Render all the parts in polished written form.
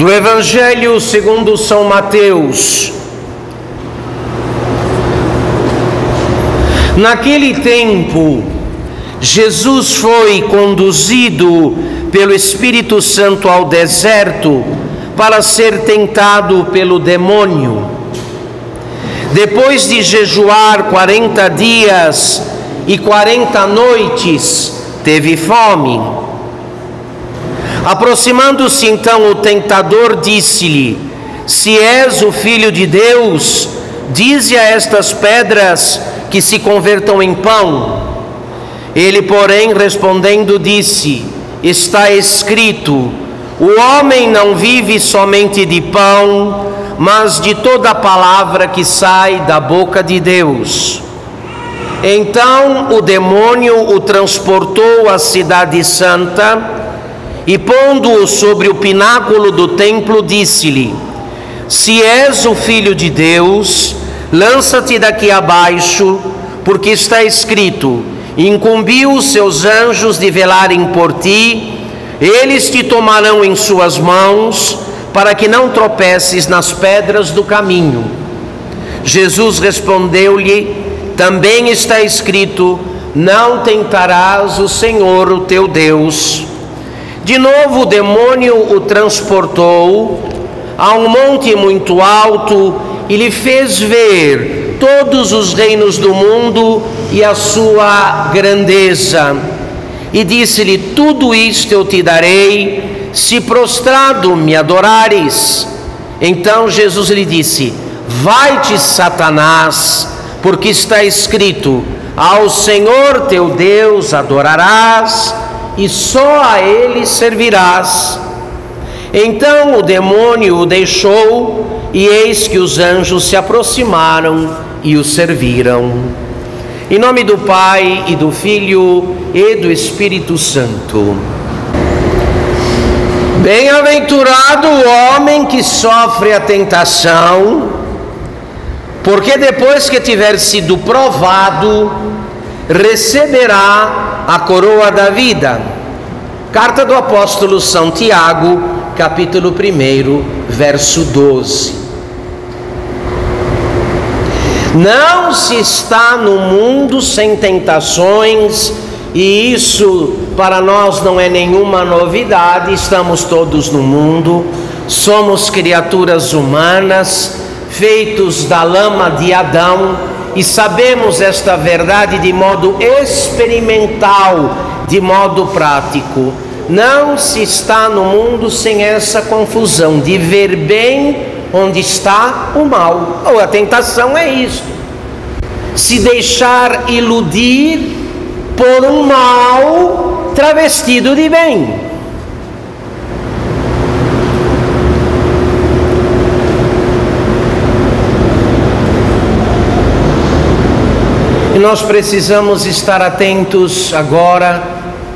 Do Evangelho segundo São Mateus. Naquele tempo, Jesus foi conduzido pelo Espírito Santo ao deserto para ser tentado pelo demônio. Depois de jejuar 40 dias e 40 noites, teve fome. Aproximando-se então o tentador, disse-lhe: Se és o Filho de Deus, dize a estas pedras que se convertam em pão. Ele, porém, respondendo, disse: Está escrito: O homem não vive somente de pão, mas de toda a palavra que sai da boca de Deus. Então o demônio o transportou à cidade santa e, pondo-o sobre o pináculo do templo, disse-lhe: Se és o Filho de Deus, lança-te daqui abaixo, porque está escrito: Incumbiu os seus anjos de velarem por ti, eles te tomarão em suas mãos, para que não tropeces nas pedras do caminho. Jesus respondeu-lhe: Também está escrito: Não tentarás o Senhor, o teu Deus. De novo o demônio o transportou a um monte muito alto e lhe fez ver todos os reinos do mundo e a sua grandeza. E disse-lhe: Tudo isto eu te darei, se prostrado me adorares. Então Jesus lhe disse: Vai-te, Satanás, porque está escrito: Ao Senhor teu Deus adorarás, e só a Ele servirás. Então o demônio o deixou, e eis que os anjos se aproximaram e o serviram. Em nome do Pai, e do Filho, e do Espírito Santo. Bem-aventurado o homem que sofre a tentação, porque depois que tiver sido provado, receberá a coroa da vida. Carta do apóstolo São Tiago, capítulo 1, verso 12. Não se está no mundo sem tentações, e isso para nós não é nenhuma novidade. Estamos todos no mundo, somos criaturas humanas, feitos da lama de Adão, e sabemos esta verdade de modo experimental, de modo prático. Não se está no mundo sem essa confusão de ver bem onde está o mal. Ou a tentação é isto: se deixar iludir por um mal travestido de bem. E nós precisamos estar atentos agora,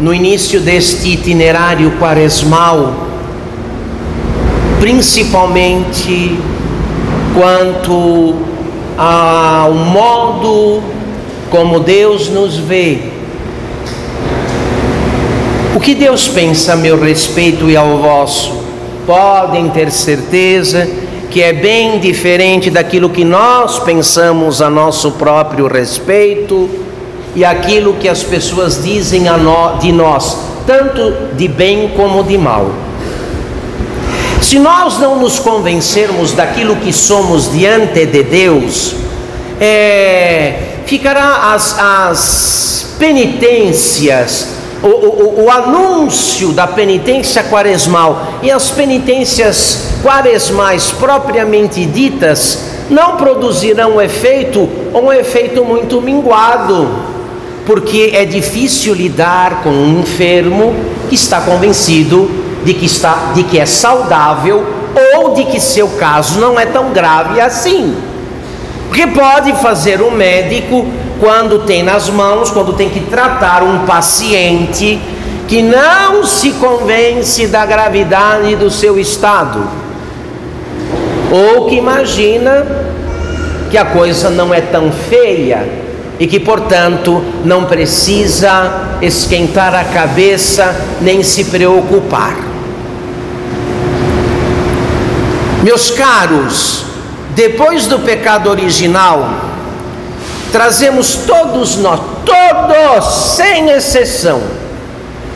no início deste itinerário quaresmal, principalmente quanto ao modo como Deus nos vê. O que Deus pensa a meu respeito e ao vosso? Podem ter certeza que é bem diferente daquilo que nós pensamos a nosso próprio respeito e aquilo que as pessoas dizem de nós, tanto de bem como de mal. Se nós não nos convencermos daquilo que somos diante de Deus, ficará as penitências, o anúncio da penitência quaresmal e as penitências quaresmais propriamente ditas não produzirão efeito, ou um efeito muito minguado, porque é difícil lidar com um enfermo que está convencido de que é saudável, ou de que seu caso não é tão grave assim. O que pode fazer um médico quando tem nas mãos, quando tem que tratar um paciente que não se convence da gravidade do seu estado, ou que imagina que a coisa não é tão feia e que, portanto, não precisa esquentar a cabeça nem se preocupar? Meus caros, depois do pecado original, trazemos todos nós, todos, sem exceção,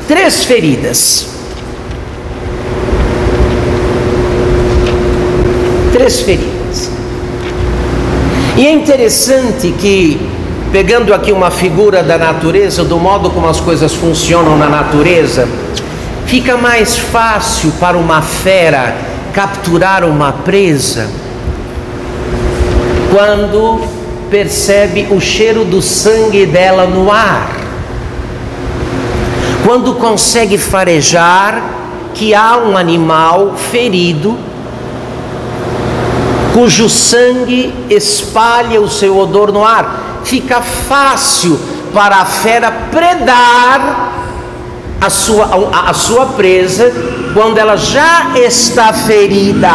3 feridas. 3 feridas. E é interessante que, pegando aqui uma figura da natureza, do modo como as coisas funcionam na natureza, fica mais fácil para uma fera capturar uma presa quando percebe o cheiro do sangue dela no ar, quando consegue farejar que há um animal ferido cujo sangue espalha o seu odor no ar. Fica fácil para a fera predar a sua presa quando ela já está ferida,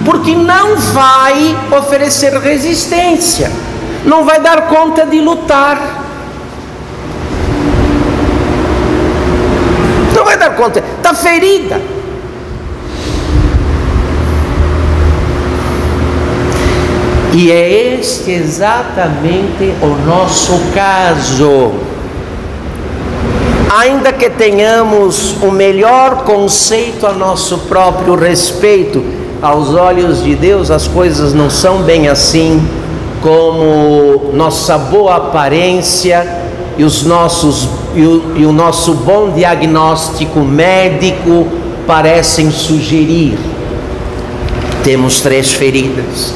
porque não vai oferecer resistência, não vai dar conta de lutar, não vai dar conta, está ferida. E é este exatamente o nosso caso. Ainda que tenhamos o melhor conceito a nosso próprio respeito, aos olhos de Deus as coisas não são bem assim como nossa boa aparência e o nosso bom diagnóstico médico parecem sugerir. Temos 3 feridas.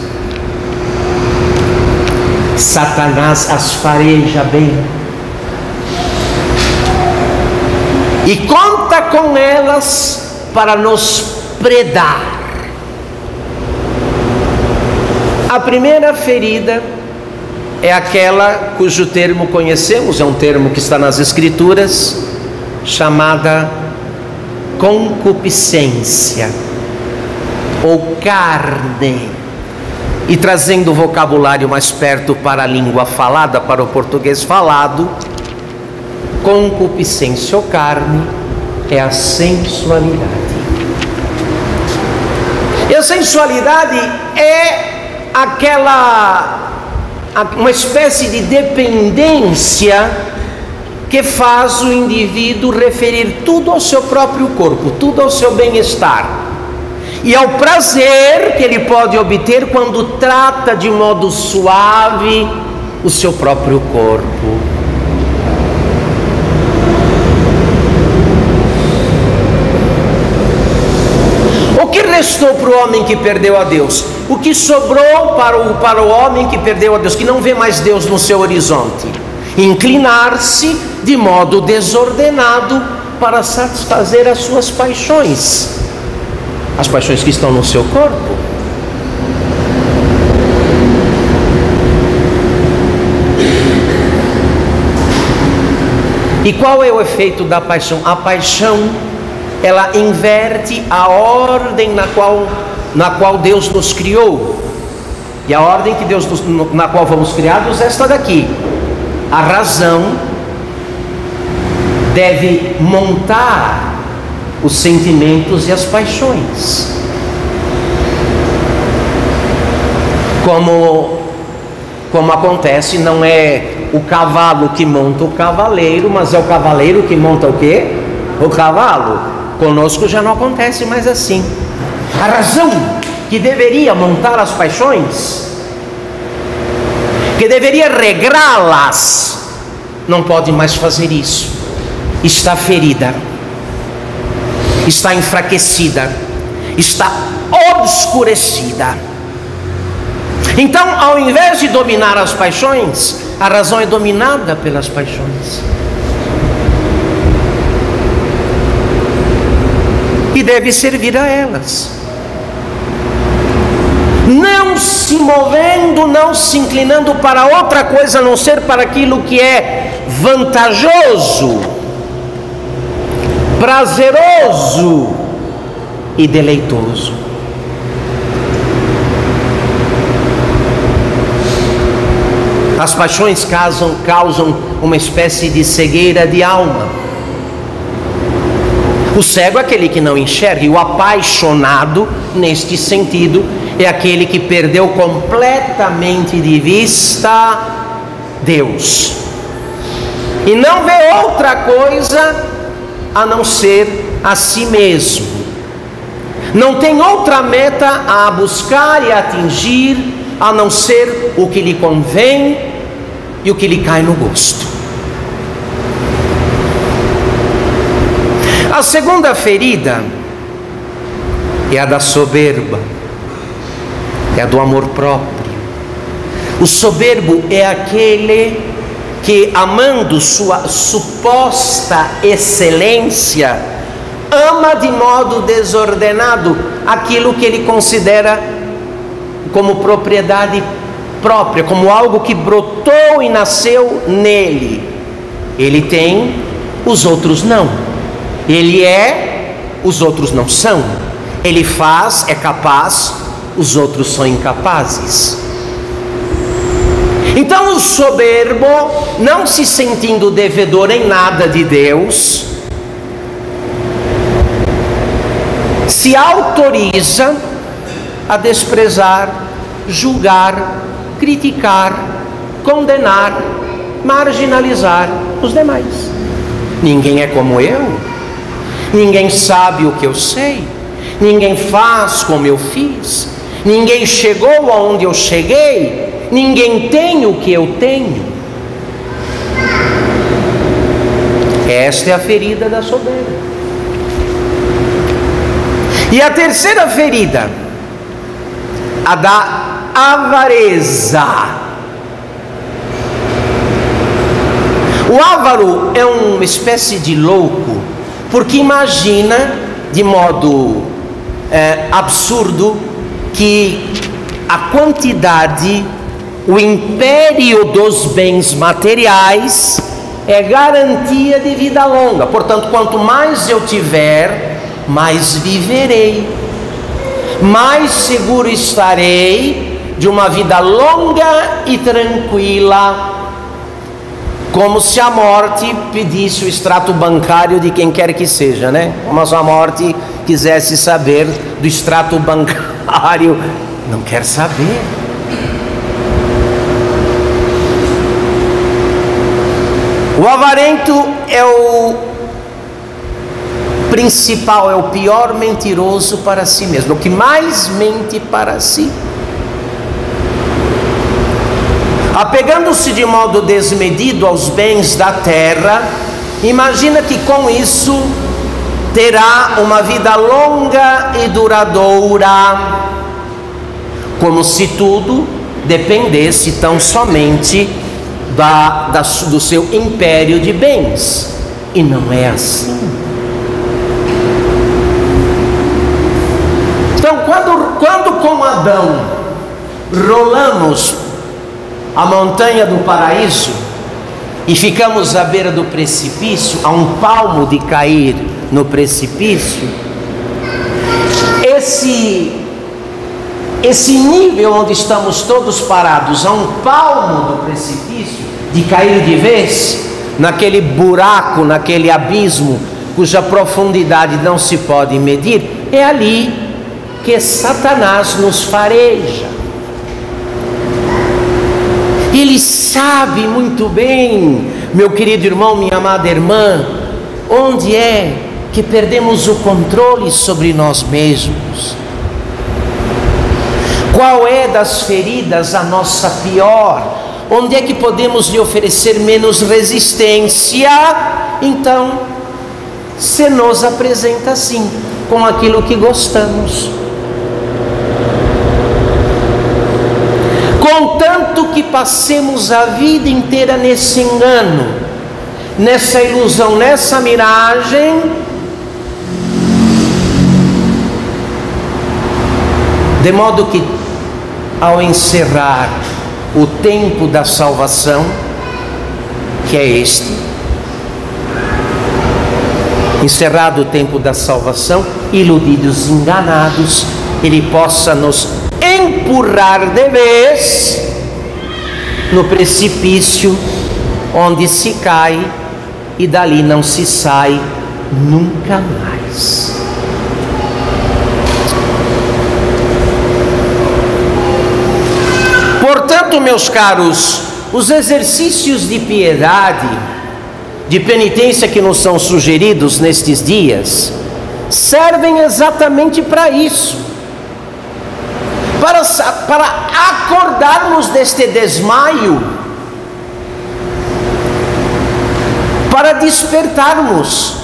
Satanás as fareja bem e conta com elas para nos predar. A primeira ferida é aquela cujo termo conhecemos, é um termo que está nas Escrituras, chamada concupiscência ou carne. E trazendo o vocabulário mais perto para a língua falada, para o português falado, concupiscência ou carne é a sensualidade. E a sensualidade é uma espécie de dependência que faz o indivíduo referir tudo ao seu próprio corpo, tudo ao seu bem-estar e ao prazer que ele pode obter quando trata de modo suave o seu próprio corpo. O que restou para o homem que perdeu a Deus? O que sobrou para o homem que perdeu a Deus, que não vê mais Deus no seu horizonte? Inclinar-se de modo desordenado para satisfazer as suas paixões, as paixões que estão no seu corpo. E qual é o efeito da paixão? A paixão, ela inverte a ordem na qual Deus nos criou. E a ordem na qual fomos criados é esta daqui. A razão deve montar os sentimentos e as paixões. Como acontece, não é o cavalo que monta o cavaleiro, mas é o cavaleiro que monta o quê? O cavalo. Conosco já não acontece mais assim. A razão que deveria montar as paixões, que deveria regrá-las, não pode mais fazer isso. Está ferida, está enfraquecida, está obscurecida. Então, ao invés de dominar as paixões, a razão é dominada pelas paixões. E deve servir a elas, não se movendo, não se inclinando para outra coisa a não ser para aquilo que é vantajoso, prazeroso e deleitoso. As paixões causam uma espécie de cegueira de alma. O cego é aquele que não enxerga, e o apaixonado, neste sentido, é aquele que perdeu completamente de vista Deus e não vê outra coisa a não ser a si mesmo. Não tem outra meta a buscar e atingir a não ser o que lhe convém e o que lhe cai no gosto. A segunda ferida é a da soberba, é a do amor próprio. O soberbo é aquele que, amando sua suposta excelência, ama de modo desordenado aquilo que ele considera como propriedade própria, como algo que brotou e nasceu nele. Ele tem, os outros não. Ele é, os outros não são. Ele faz, é capaz, os outros são incapazes. Então o soberbo, não se sentindo devedor em nada de Deus, se autoriza a desprezar, julgar, criticar, condenar, marginalizar os demais. Ninguém é como eu, ninguém sabe o que eu sei, ninguém faz como eu fiz, ninguém chegou aonde eu cheguei, ninguém tem o que eu tenho. Esta é a ferida da soberba. E a terceira ferida, a da avareza. O avaro é uma espécie de louco, porque imagina de modo absurdo que a quantidade, o império dos bens materiais é garantia de vida longa. Portanto, quanto mais eu tiver, mais viverei, mais seguro estarei de uma vida longa e tranquila, como se a morte pedisse o extrato bancário de quem quer que seja, né? Como se a morte quisesse saber do extrato bancário, não quer saber. O avarento é o principal, é o pior mentiroso para si mesmo, o que mais mente para si. Apegando-se de modo desmedido aos bens da terra, imagina que com isso terá uma vida longa e duradoura, como se tudo dependesse tão somente do seu império de bens. E não é assim. Então, quando com Adão rolamos a montanha do paraíso e ficamos à beira do precipício, a um palmo de cair no precipício, esse nível onde estamos todos parados, a um palmo do precipício, de cair de vez, naquele buraco, naquele abismo, cuja profundidade não se pode medir, é ali que Satanás nos fareja. Ele sabe muito bem, meu querido irmão, minha amada irmã, onde é que perdemos o controle sobre nós mesmos. Qual é das feridas a nossa pior? Onde é que podemos lhe oferecer menos resistência? Então, se nos apresenta assim, com aquilo que gostamos. Contanto que passemos a vida inteira nesse engano, nessa ilusão, nessa miragem, de modo que ao encerrar o tempo da salvação, que é este, encerrado o tempo da salvação, iludidos, enganados, ele possa nos empurrar de vez no precipício onde se cai e dali não se sai nunca mais. Portanto, meus caros, os exercícios de piedade, de penitência que nos são sugeridos nestes dias, servem exatamente para isso, para acordarmos deste desmaio, para despertarmos.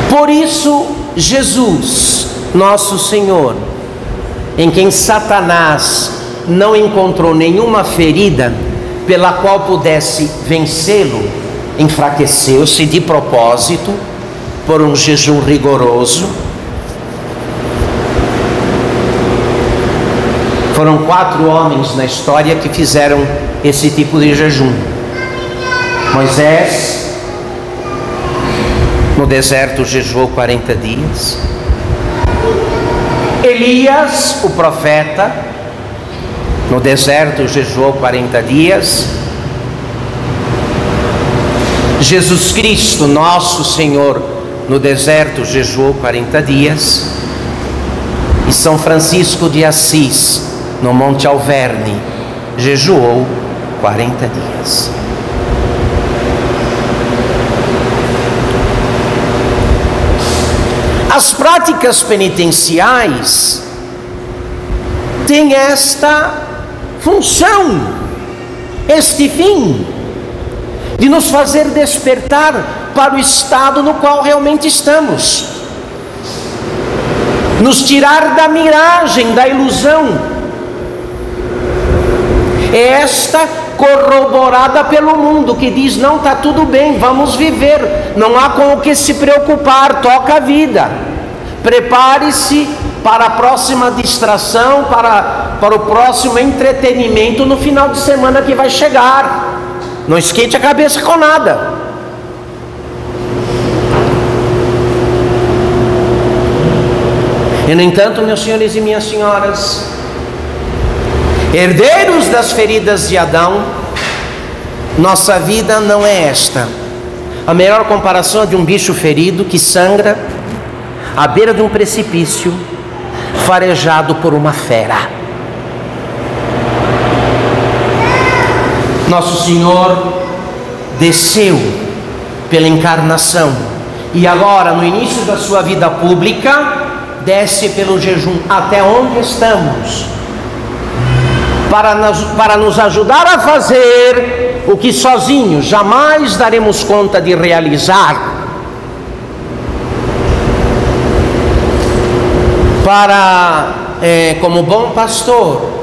Por isso, Jesus, nosso Senhor, em quem Satanás não encontrou nenhuma ferida pela qual pudesse vencê-lo, enfraqueceu-se de propósito por um jejum rigoroso. Foram 4 homens na história que fizeram esse tipo de jejum. Moisés, no deserto, jejuou 40 dias. Elias, o profeta, no deserto, jejuou 40 dias. Jesus Cristo, nosso Senhor, no deserto, jejuou 40 dias. E São Francisco de Assis, no Monte Alverne, jejuou 40 dias. As práticas penitenciais têm esta função, este fim, de nos fazer despertar para o estado no qual realmente estamos, nos tirar da miragem, da ilusão, esta corroborada pelo mundo, que diz: não, está tudo bem, vamos viver, não há com o que se preocupar, toca a vida, prepare-se para a próxima distração, para o próximo entretenimento no final de semana que vai chegar, não esquente a cabeça com nada. E no entanto, meus senhores e minhas senhoras, herdeiros das feridas de Adão, nossa vida não é esta. A melhor comparação é de um bicho ferido que sangra à beira de um precipício, farejado por uma fera. Nosso Senhor desceu pela encarnação e agora, no início da sua vida pública, desce pelo jejum até onde estamos, para nos ajudar a fazer o que sozinhos jamais daremos conta de realizar, para, como bom pastor,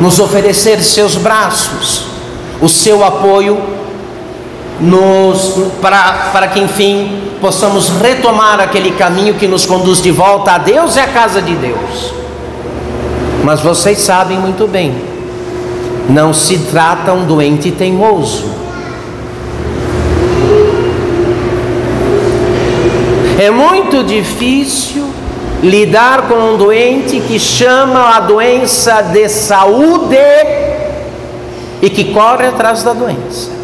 nos oferecer seus braços, o seu apoio, para que enfim possamos retomar aquele caminho que nos conduz de volta a Deus e à casa de Deus. Mas vocês sabem muito bem, não se trata um doente teimoso. É muito difícil lidar com um doente que chama a doença de saúde e que corre atrás da doença.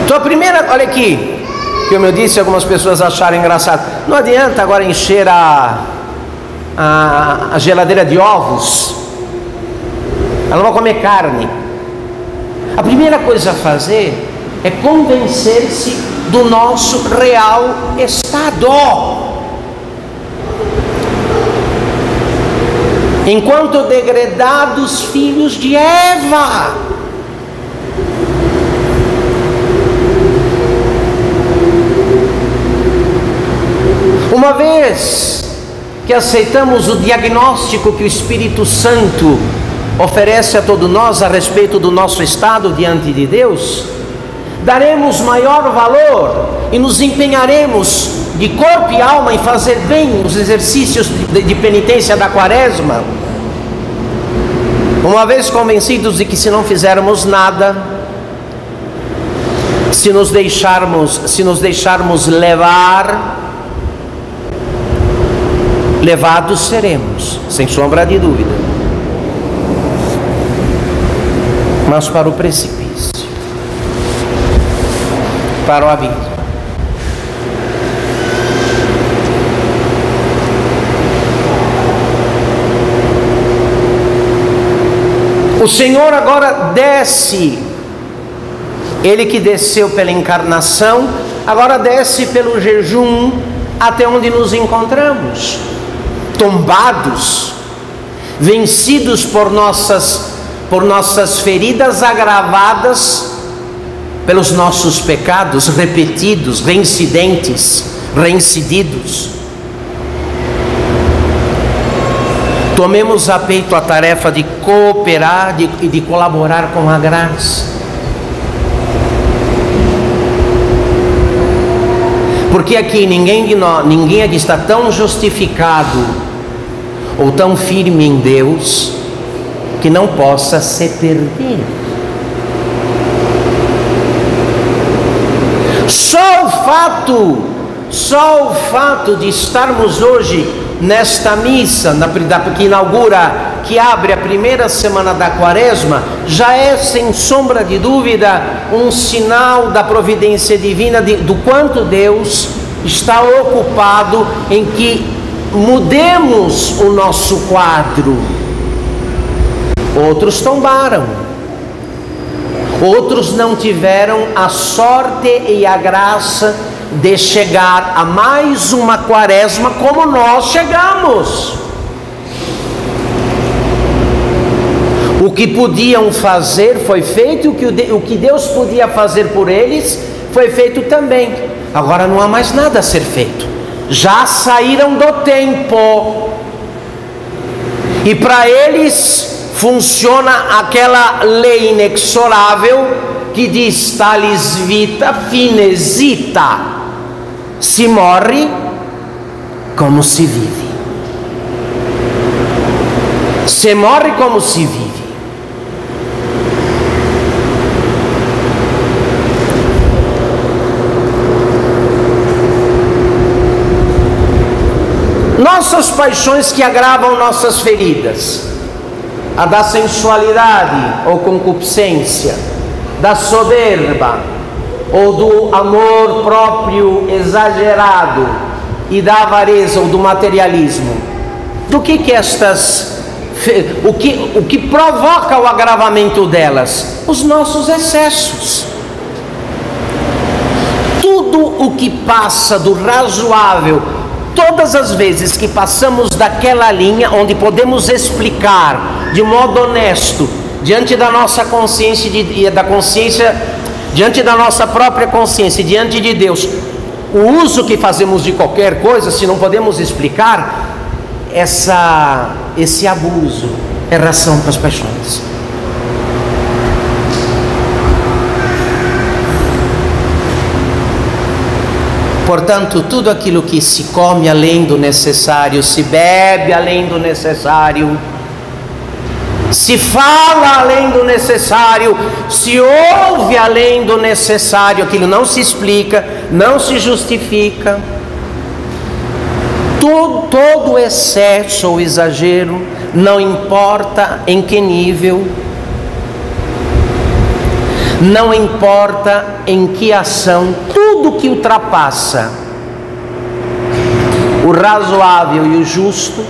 Então a primeira, olha aqui, como eu disse, algumas pessoas acharam engraçado. Não adianta agora encher a geladeira de ovos, ela não vai comer carne. A primeira coisa a fazer é convencer-se do nosso real estado. Enquanto degredados filhos de Eva, uma vez que aceitamos o diagnóstico que o Espírito Santo oferece a todos nós a respeito do nosso estado diante de Deus, daremos maior valor e nos empenharemos de corpo e alma em fazer bem os exercícios de penitência da quaresma, uma vez convencidos de que se não fizermos nada, se nos deixarmos levar levados seremos, sem sombra de dúvida, mas para o precipício, para o abismo. O Senhor agora desce, Ele que desceu pela encarnação, agora desce pelo jejum até onde nos encontramos, tombados, vencidos por nossas feridas agravadas, pelos nossos pecados repetidos, reincididos. Tomemos a peito a tarefa de cooperar e de colaborar com a graça. Porque aqui ninguém aqui está tão justificado ou tão firme em Deus que não possa se perder. Só o fato de estarmos hoje nesta missa, que abre a primeira semana da Quaresma, já é sem sombra de dúvida um sinal da providência divina, do quanto Deus está ocupado em que mudemos o nosso quadro. Outros tombaram, outros não tiveram a sorte e a graça de chegar a mais uma Quaresma como nós chegamos. O que podiam fazer foi feito, o que Deus podia fazer por eles foi feito também. Agora não há mais nada a ser feito, já saíram do tempo, e para eles funciona aquela lei inexorável que diz: talis vita fines ita. Se morre como se vive. Se morre como se vive. Nossas paixões que agravam nossas feridas, a da sensualidade ou concupiscência, da soberba ou do amor próprio exagerado e da avareza ou do materialismo. O que provoca o agravamento delas? Os nossos excessos. Tudo o que passa do razoável, todas as vezes que passamos daquela linha onde podemos explicar de modo honesto, diante da nossa consciência diante da nossa própria consciência, diante de Deus, o uso que fazemos de qualquer coisa, se não podemos explicar, esse abuso é ração para as paixões. Portanto, tudo aquilo que se come além do necessário, se bebe além do necessário, se fala além do necessário, se ouve além do necessário, aquilo não se explica, não se justifica. Todo excesso ou exagero, não importa em que nível, não importa em que ação, tudo que ultrapassa o razoável e o justo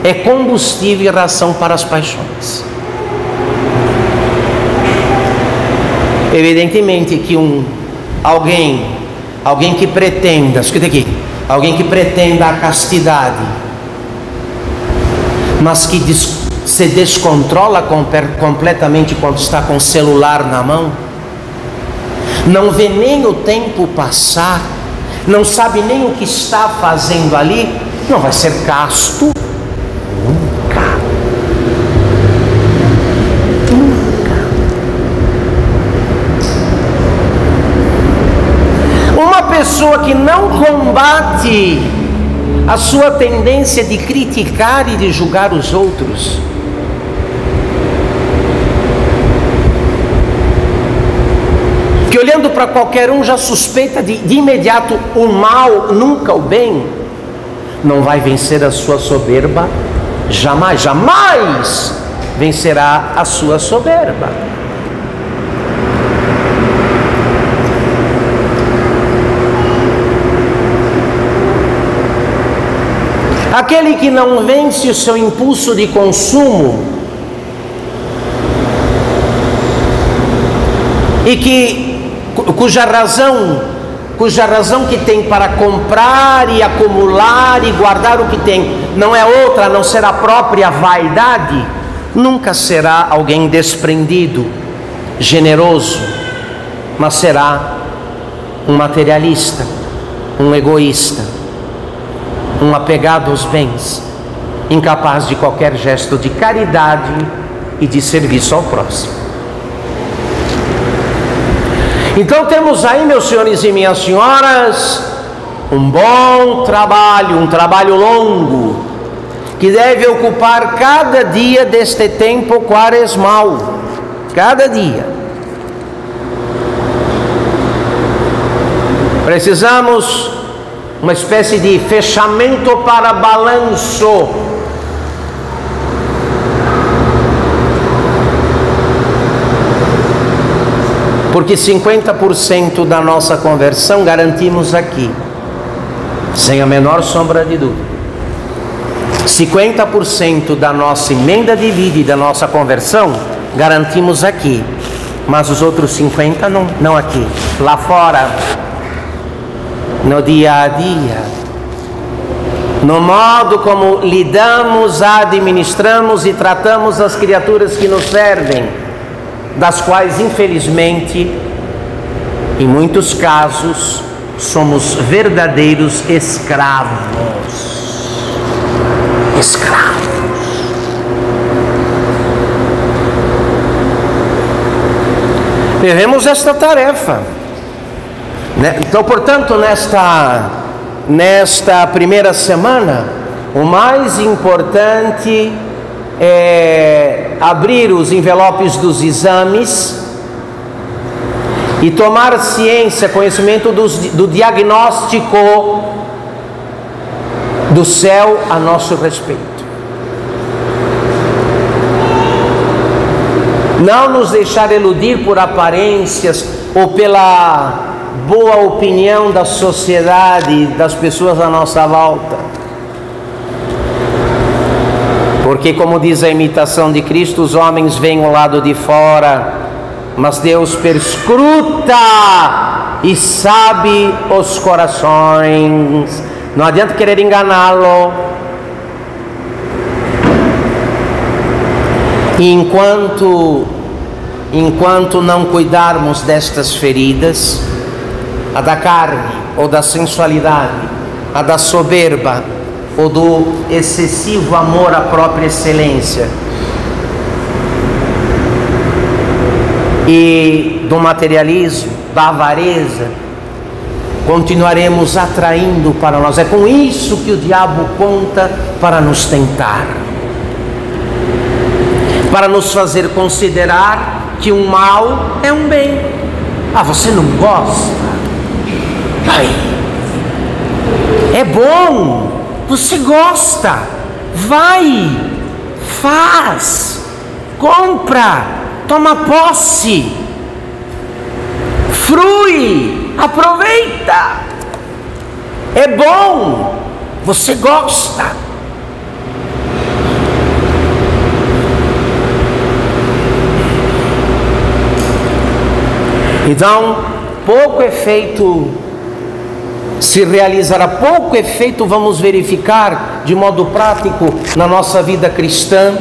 é combustível e ração para as paixões. Evidentemente que alguém que pretenda, escuta aqui, alguém que pretenda a castidade, mas que se descontrola completamente quando está com o celular na mão, não vê nem o tempo passar, não sabe nem o que está fazendo ali, não vai ser casto nunca. Uma pessoa que não combate a sua tendência de criticar e de julgar os outros, que olhando para qualquer um já suspeita de imediato o mal, nunca o bem, não vai vencer a sua soberba, jamais, jamais vencerá a sua soberba. Aquele que não vence o seu impulso de consumo e cuja razão que tem para comprar e acumular e guardar o que tem não é outra a não ser a própria vaidade, nunca será alguém desprendido, generoso, mas será um materialista, um egoísta, um apegado aos bens, incapaz de qualquer gesto de caridade e de serviço ao próximo. Então temos aí, meus senhores e minhas senhoras, um bom trabalho, um trabalho longo, que deve ocupar cada dia deste tempo quaresmal, cada dia. Precisamos uma espécie de fechamento para balanço. Porque 50% da nossa conversão garantimos aqui, sem a menor sombra de dúvida. 50% da nossa emenda de vida e da nossa conversão garantimos aqui, mas os outros 50% não aqui, lá fora, no dia a dia, no modo como lidamos, administramos e tratamos as criaturas que nos servem, das quais infelizmente, em muitos casos, somos verdadeiros escravos. Devemos esta tarefa. Então, portanto, nesta primeira semana, o mais importante é abrir os envelopes dos exames e tomar ciência, conhecimento do diagnóstico do céu a nosso respeito. Não nos deixar iludir por aparências ou pela boa opinião da sociedade, das pessoas à nossa volta. Porque, como diz a imitação de Cristo, os homens veem o lado de fora, mas Deus perscruta e sabe os corações. Não adianta querer enganá-lo. E enquanto não cuidarmos destas feridas, a da carne ou da sensualidade, a da soberba ou do excessivo amor à própria excelência e do materialismo, da avareza, continuaremos atraindo para nós. É com isso que o diabo conta para nos tentar, para nos fazer considerar que um mal é um bem. Você não gosta? É bom, você gosta, vai, faz, compra, toma posse, frui, aproveita, é bom, você gosta. Então, pouco efeito se realizará, pouco efeito vamos verificar de modo prático na nossa vida cristã,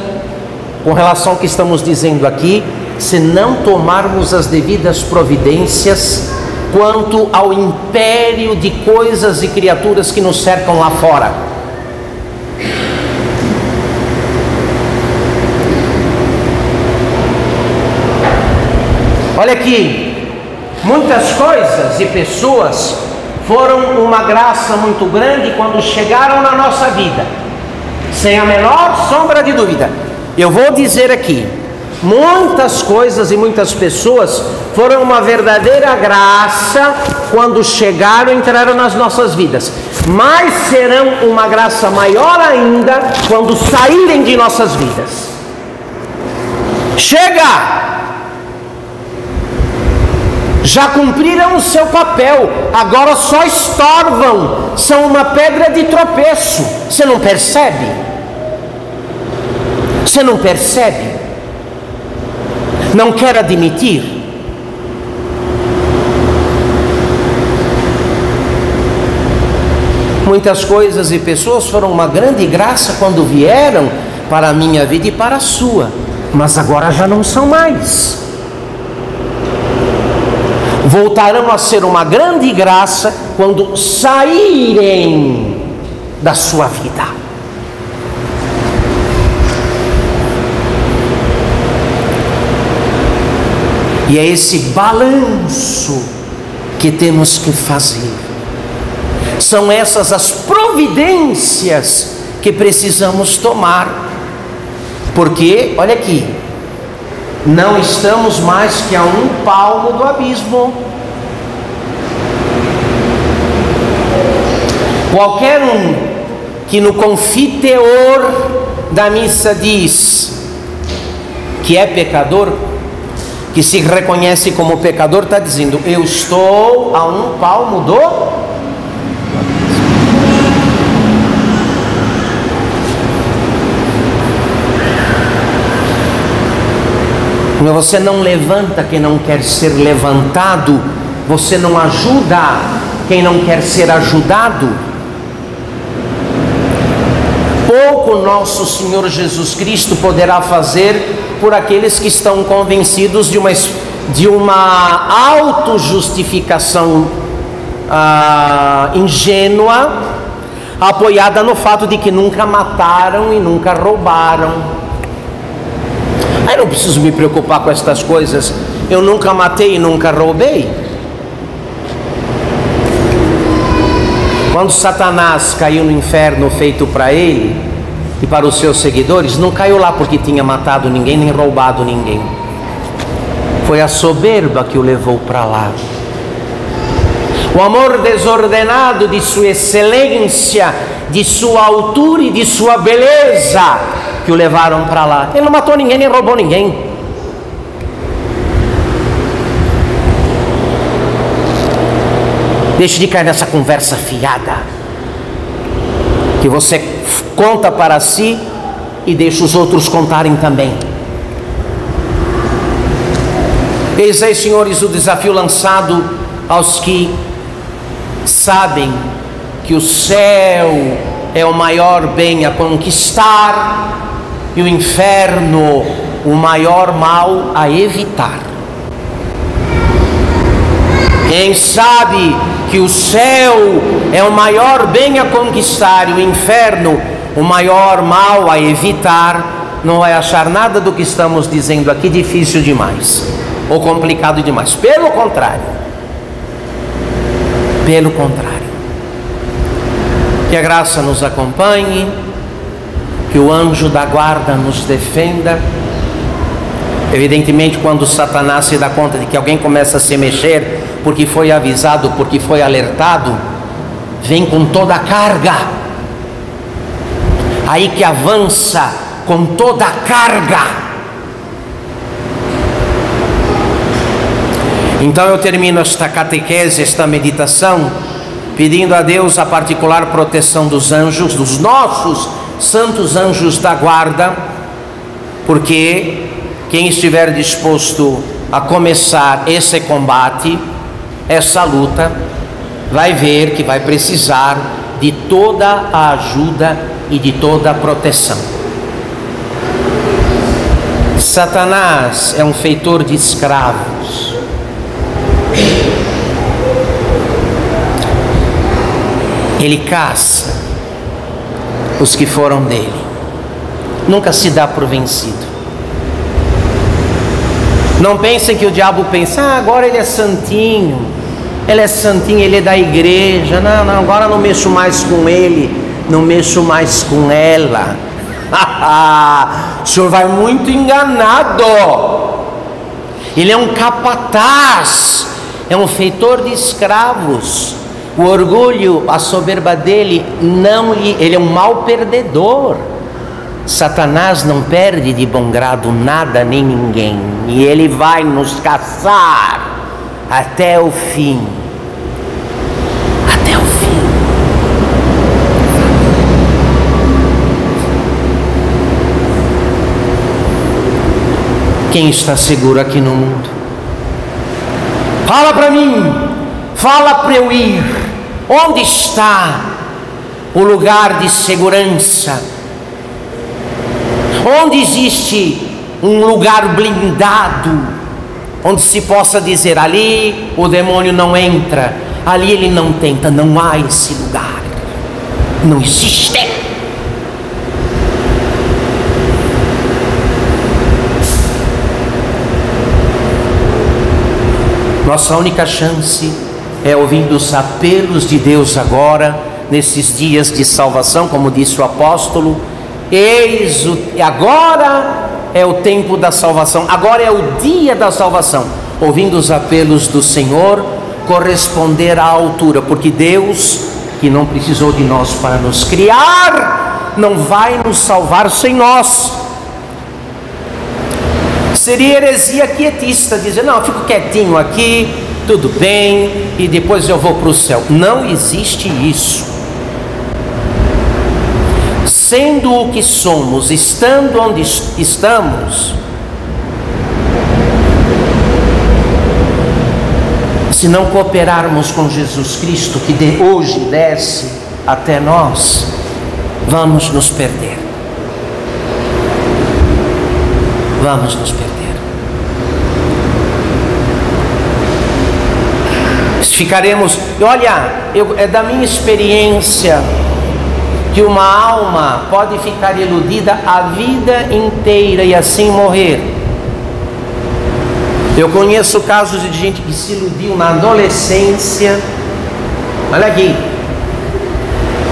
com relação ao que estamos dizendo aqui, se não tomarmos as devidas providências quanto ao império de coisas e criaturas que nos cercam lá fora. Olha aqui, muitas coisas e pessoas foram uma graça muito grande quando chegaram na nossa vida, sem a menor sombra de dúvida. Eu vou dizer aqui, Muitas coisas e muitas pessoas foram uma verdadeira graça quando chegaram e entraram nas nossas vidas, mas serão uma graça maior ainda quando saírem de nossas vidas. Chega! Já cumpriram o seu papel, agora só estorvam, são uma pedra de tropeço. Você não percebe? Você não percebe? Não quer admitir? Muitas coisas e pessoas foram uma grande graça quando vieram para a minha vida e para a sua, mas agora já não são mais. Voltarão a ser uma grande graça quando saírem da sua vida. E é esse balanço que temos que fazer. São essas as providências que precisamos tomar. Porque, olha aqui, não estamos mais que a um palmo do abismo. Qualquer um que no confiteor da missa diz que é pecador, que se reconhece como pecador, está dizendo: eu estou a um palmo do abismo. Você não levanta quem não quer ser levantado, você não ajuda quem não quer ser ajudado. Pouco nosso Senhor Jesus Cristo poderá fazer por aqueles que estão convencidos de uma autojustificação ingênua, apoiada no fato de que nunca mataram e nunca roubaram. Eu não preciso me preocupar com estas coisas, eu nunca matei e nunca roubei. Quando Satanás caiu no inferno feito para ele e para os seus seguidores, não caiu lá porque tinha matado ninguém nem roubado ninguém. Foi a soberba que o levou para lá. O amor desordenado de sua excelência, de sua altura e de sua beleza que o levaram para lá. Ele não matou ninguém nem roubou ninguém. Deixe de cair nessa conversa fiada que você conta para si e deixa os outros contarem também. Eis aí, senhores, o desafio lançado aos que sabem que o céu é o maior bem a conquistar e o inferno o maior mal a evitar. Quem sabe que o céu é o maior bem a conquistar e o inferno o maior mal a evitar, não vai achar nada do que estamos dizendo aqui difícil demais ou complicado demais. Pelo contrário, que a graça nos acompanhe, que o anjo da guarda nos defenda. Evidentemente, quando Satanás se dá conta de que alguém começa a se mexer, porque foi avisado, porque foi alertado, vem com toda a carga. Aí que avança com toda a carga. Então eu termino esta catequese, esta meditação, pedindo a Deus a particular proteção dos anjos, dos nossos santos anjos da guarda, porque quem estiver disposto a começar esse combate, essa luta, vai ver que vai precisar de toda a ajuda e de toda a proteção. Satanás é um feitor de escravos. Ele caça os que foram dele, nunca se dá por vencido. Não pensem que o diabo pensa: agora ele é santinho, ele é da igreja, não, agora não mexo mais com ele, não mexo mais com ela. O senhor vai muito enganado. Ele é um capataz, é um feitor de escravos. O orgulho, a soberba dele, ele é um mau perdedor. Satanás não perde de bom grado nada nem ninguém, e ele vai nos caçar até o fim. Até o fim. Quem está seguro aqui no mundo? Fala para mim, fala para eu ir. Onde está o lugar de segurança? Onde existe um lugar blindado, onde se possa dizer: ali o demônio não entra, ali ele não tenta? Não há esse lugar, não existe. Nossa única chance é ouvindo os apelos de Deus agora, nesses dias de salvação, como disse o apóstolo. Agora é o tempo da salvação, agora é o dia da salvação. Ouvindo os apelos do Senhor, corresponder à altura, porque Deus, que não precisou de nós para nos criar, não vai nos salvar sem nós. Seria heresia quietista dizer: não, eu fico quietinho aqui, tudo bem, e depois eu vou para o céu. Não existe isso. Sendo o que somos, estando onde estamos, se não cooperarmos com Jesus Cristo, que hoje desce até nós, vamos nos perder. Vamos nos perder. Ficaremos, olha, é da minha experiência que uma alma pode ficar iludida a vida inteira e assim morrer. Eu conheço casos de gente que se iludiu na adolescência. Olha aqui,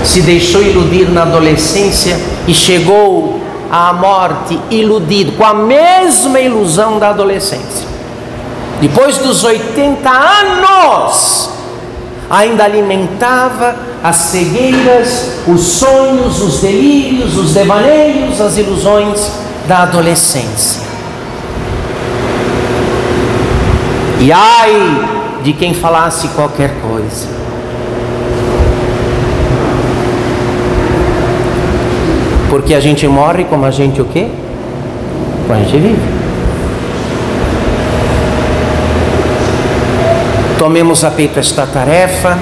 se deixou iludir na adolescência e chegou à morte iludido, com a mesma ilusão da adolescência. Depois dos 80 anos, ainda alimentava as cegueiras, os sonhos, os delírios, os devaneios, as ilusões da adolescência. E ai de quem falasse qualquer coisa. Porque a gente morre como a gente o quê? Como a gente vive. Tomemos a peito esta tarefa.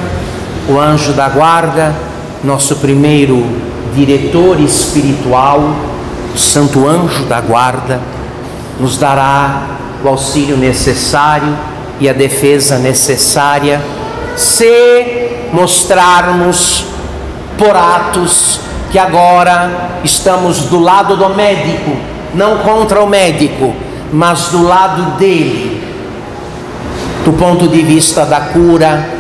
O anjo da guarda, nosso primeiro diretor espiritual, o santo anjo da guarda, nos dará o auxílio necessário e a defesa necessária, se mostrarmos por atos que agora estamos do lado do médico, não contra o médico, mas do lado dele, do ponto de vista da cura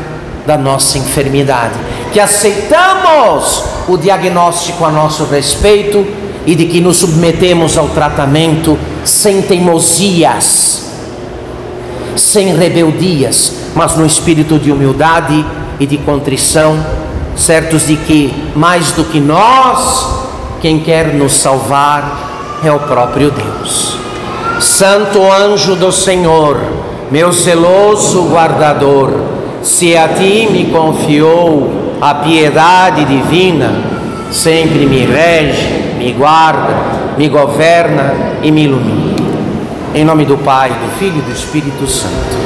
da nossa enfermidade, que aceitamos o diagnóstico a nosso respeito e de que nos submetemos ao tratamento sem teimosias, sem rebeldias, mas no espírito de humildade e de contrição, certos de que, mais do que nós, quem quer nos salvar é o próprio Deus. Santo anjo do Senhor, meu zeloso guardador, se a ti me confiou a piedade divina, sempre me rege, me guarda, me governa e me ilumina. Em nome do Pai, do Filho e do Espírito Santo.